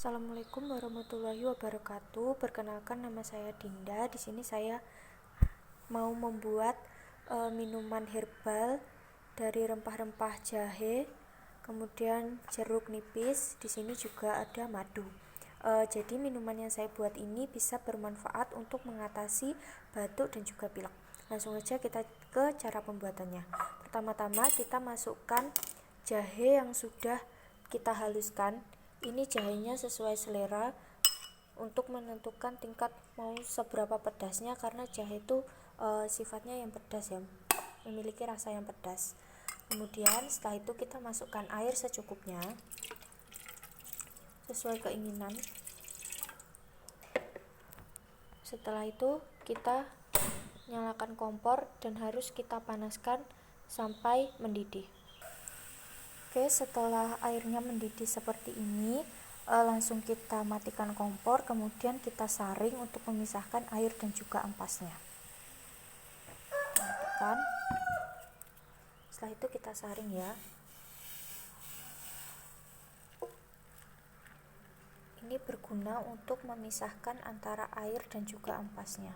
Assalamualaikum warahmatullahi wabarakatuh. Perkenalkan, nama saya Dinda. Di sini saya mau membuat minuman herbal dari rempah-rempah jahe, kemudian jeruk nipis. Di sini juga ada madu. Jadi minuman yang saya buat ini bisa bermanfaat untuk mengatasi batuk dan juga pilek. Langsung aja kita ke cara pembuatannya. Pertama-tama kita masukkan jahe yang sudah kita haluskan. Ini jahenya sesuai selera untuk menentukan tingkat mau seberapa pedasnya, karena jahe itu sifatnya yang pedas ya, memiliki rasa yang pedas. Kemudian setelah itu kita masukkan air secukupnya sesuai keinginan. Setelah itu kita nyalakan kompor dan harus kita panaskan sampai mendidih. Oke, setelah airnya mendidih seperti ini, langsung kita matikan kompor, kemudian kita saring untuk memisahkan air dan juga ampasnya. Matikan. Setelah itu kita saring ya. Ini berguna untuk memisahkan antara air dan juga ampasnya.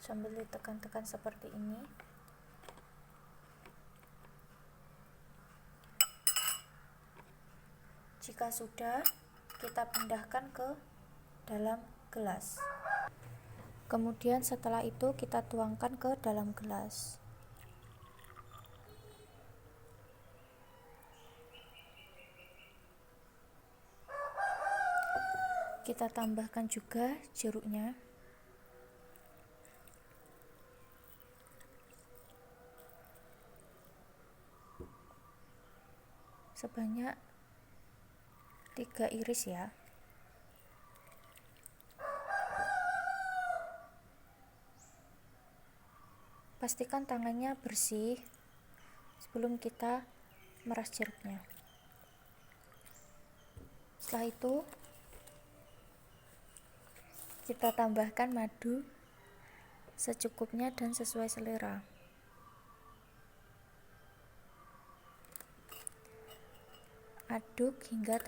Sambil ditekan-tekan seperti ini. Jika sudah, kita pindahkan ke dalam gelas. Kemudian setelah itu kita tuangkan ke dalam gelas. Kita tambahkan juga jeruknya. Sebanyak 3 iris ya. Pastikan tangannya bersih sebelum kita meras jeruknya. Setelah itu kita tambahkan madu secukupnya dan sesuai selera. Aduk hingga